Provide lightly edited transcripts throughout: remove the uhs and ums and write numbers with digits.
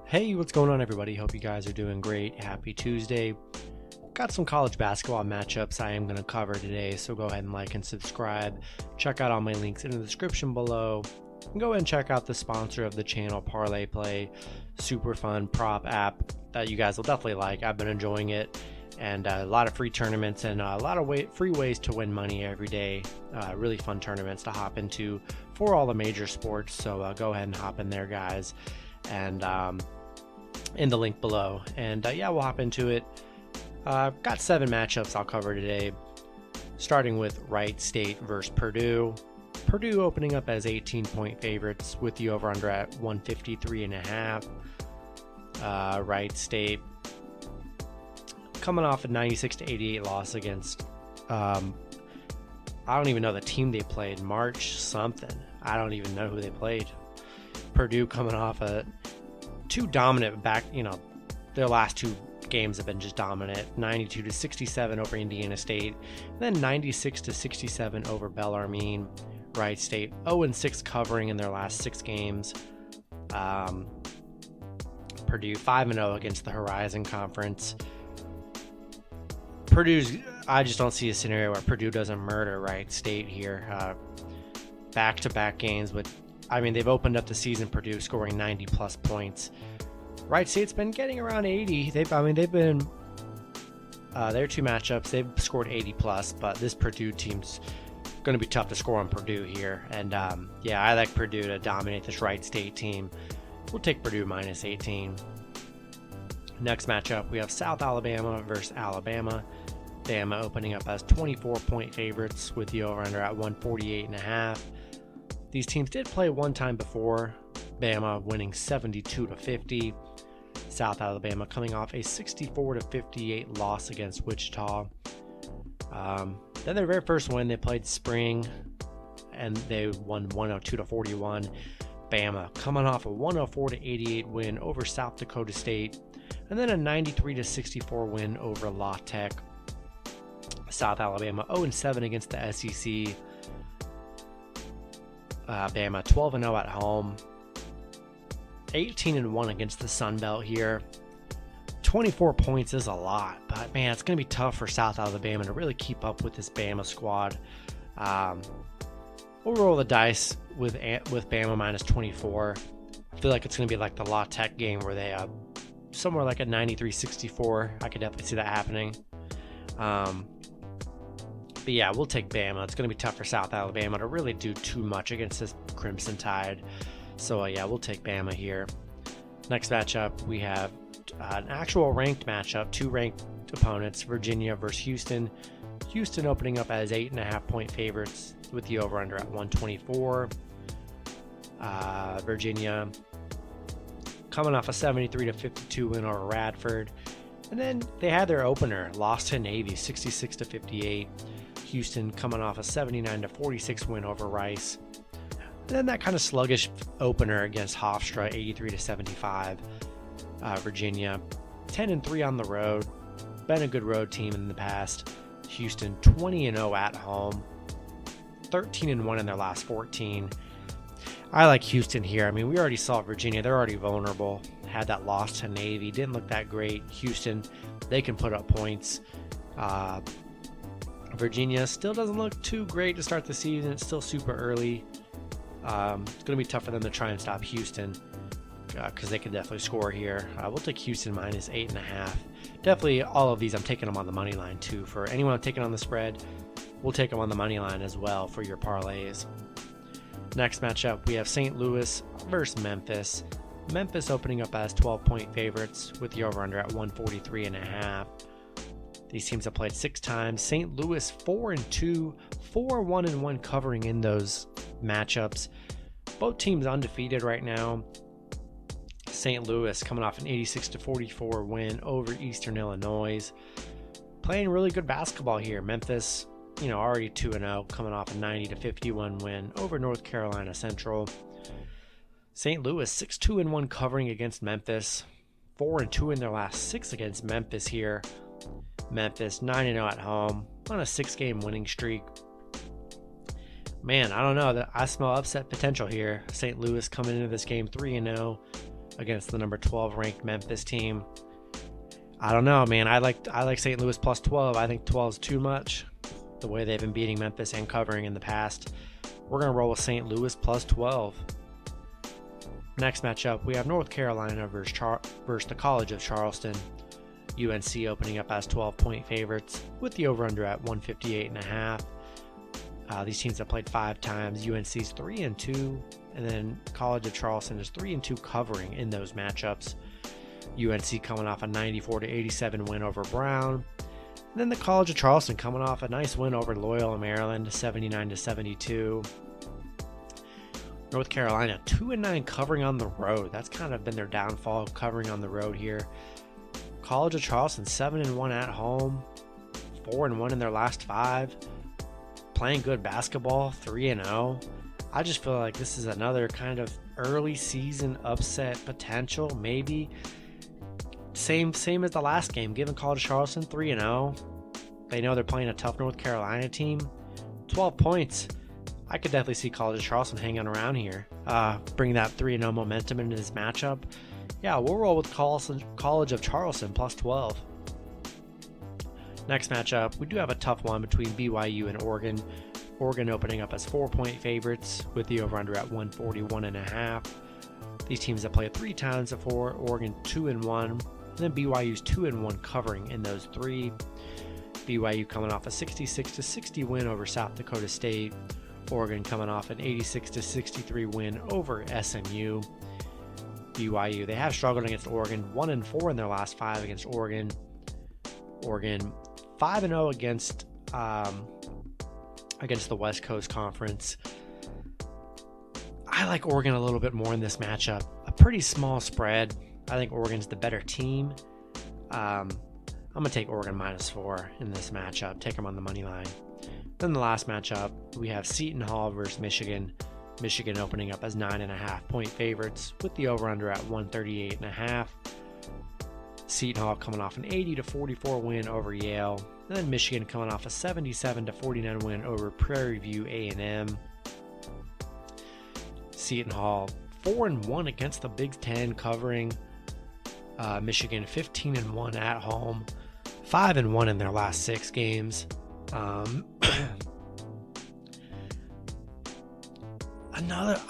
Hey, what's going on, everybody? Hope you guys are doing great. Happy Tuesday. Got some college basketball matchups I am going to cover today, so go ahead and like and subscribe. Check out all my links in the description below. And go ahead and check out the sponsor of the channel, ParlayPlay. Super fun prop app that you guys will definitely like. I've been enjoying it. And a lot of free tournaments and a lot of free ways to win money every day. Really fun tournaments to hop into for all the major sports. So go ahead and hop in there, guys. And in the link below. And yeah, we'll hop into it. Got 7 matchups I'll cover today. Starting with Wright State versus Purdue. Purdue opening up as 18-point favorites with the over-under at 153.5. Wright State coming off a 96-88 loss against I don't even know the team they played, March something. I don't even know who they played. Purdue coming off a two dominant their last 2 games have been just dominant. 92-67 over Indiana State, then 96-67 over Bellarmine. Wright State 0-6 covering in their last 6 games. Purdue 5-0 against the Horizon Conference. I just don't see a scenario where Purdue doesn't murder Wright State here. Back-to-back games they've opened up the season Purdue scoring 90 plus points. Wright State's been getting around 80. They've been their 2 matchups, they've scored 80 plus, but this Purdue team's going to be tough to score on Purdue here. And yeah, I like Purdue to dominate this Wright State team. We'll take Purdue minus 18. Next matchup, we have South Alabama versus Alabama. Bama opening up as 24-point favorites with the over-under at 148.5. These teams did play one time before, Bama winning 72-50. South Alabama coming off a 64-58 loss against Wichita. Then their very first win, they played Spring, and they won 102-41. Bama coming off a 104-88 win over South Dakota State, and then a 93-64 win over La Tech. South Alabama 0-7 against the SEC. Bama 12-0 at home, 18-1 against the Sun Belt here. 24 points is a lot, but man, it's going to be tough for South Alabama to really keep up with this Bama squad. We'll roll the dice with Bama minus 24. I feel like it's going to be like the La Tech game where they somewhere like a 93-64. I could definitely see that happening. But yeah, we'll take Bama. It's going to be tough for South Alabama to really do too much against this Crimson Tide. So yeah, we'll take Bama here. Next matchup, we have an actual ranked matchup. 2 ranked opponents, Virginia versus Houston. Houston opening up as 8.5-point favorites with the over-under at 124. Virginia coming off a 73-52 win over Radford. And then they had their opener, lost to Navy 66-58. Houston coming off a 79-46 win over Rice. And then that kind of sluggish opener against Hofstra, 83-75. Virginia 10-3 on the road. Been a good road team in the past. Houston 20-0 at home. 13-1 in their last 14. I like Houston here. We already saw Virginia. They're already vulnerable. Had that loss to Navy. Didn't look that great. Houston, they can put up points. Virginia still doesn't look too great to start the season. It's still super early. It's going to be tough for them to try and stop Houston because they can definitely score here. We'll take Houston minus 8.5. Definitely all of these, I'm taking them on the money line too. For anyone I'm taking on the spread, we'll take them on the money line as well for your parlays. Next matchup, we have St. Louis versus Memphis. Memphis opening up as 12-point favorites with the over-under at 143.5. These teams have played 6 times. St. Louis 4-2, 4-1-1 covering in those matchups. Both teams undefeated right now. St. Louis coming off an 86-44 win over Eastern Illinois. Playing really good basketball here. Memphis, already 2-0, coming off a 90-51 win over North Carolina Central. St. Louis 6-2-1 covering against Memphis. 4-2 in their last 6 against Memphis here. Memphis 9-0 at home on a 6-game winning streak. Man, I don't know. I smell upset potential here. St. Louis coming into this game 3-0. against the number 12 ranked Memphis team. I don't know, man. I like St. Louis plus 12. I think 12 is too much, the way they've been beating Memphis and covering in the past. We're going to roll with St. Louis plus 12. Next matchup, we have North Carolina versus the College of Charleston. UNC opening up as 12-point favorites with the over-under at 158.5. These teams have played 5 times. UNC's 3-2, and then College of Charleston is 3-2 covering in those matchups. UNC coming off a 94-87 win over Brown. And then the College of Charleston coming off a nice win over Loyola, Maryland, 79-72. North Carolina 2-9 covering on the road. That's kind of been their downfall, covering on the road here. College of Charleston 7-1 at home, 4-1 in their last 5. Playing good basketball, 3-0. I just feel like this is another kind of early season upset potential, maybe. Same as the last game, giving College of Charleston 3-0. They know they're playing a tough North Carolina team. 12 points. I could definitely see College of Charleston hanging around here. Bring that 3-0 momentum into this matchup. Yeah, we'll roll with College of Charleston plus 12. Next matchup, we do have a tough one between BYU and Oregon. Oregon opening up as 4-point favorites with the over-under at 141.5. These teams have played 3 times before. Oregon 2-1, and then BYU's 2-1 covering in those 3. BYU coming off a 66-60 win over South Dakota State. Oregon coming off an 86-63 win over SMU. BYU, they have struggled against Oregon, 1-4 in their last 5 against Oregon. Oregon 5-0 against the West Coast Conference. I like Oregon a little bit more in this matchup. A pretty small spread. I think Oregon's the better team. I'm going to take Oregon -4 in this matchup. Take them on the money line. Then the last matchup, we have Seton Hall versus Michigan. Michigan opening up as 9.5-point favorites with the over-under at 138.5. Seton Hall coming off an 80-44 win over Yale. And then Michigan coming off a 77-49 win over Prairie View A&M. Seton Hall 4-1 against the Big Ten covering. Michigan 15-1 at home, 5-1 in their last 6 games.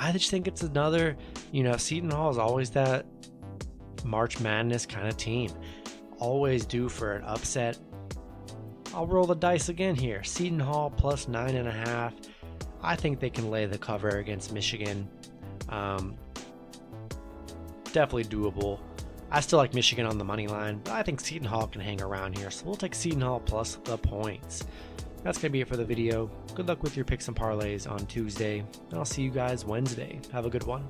I just think it's another, Seton Hall is always that March Madness kind of team. Always due for an upset. I'll roll the dice again here. Seton Hall plus 9.5. I think they can lay the cover against Michigan. Definitely doable. I still like Michigan on the money line, but I think Seton Hall can hang around here. So we'll take Seton Hall plus the points. That's going to be it for the video. Good luck with your picks and parlays on Tuesday, and I'll see you guys Wednesday. Have a good one.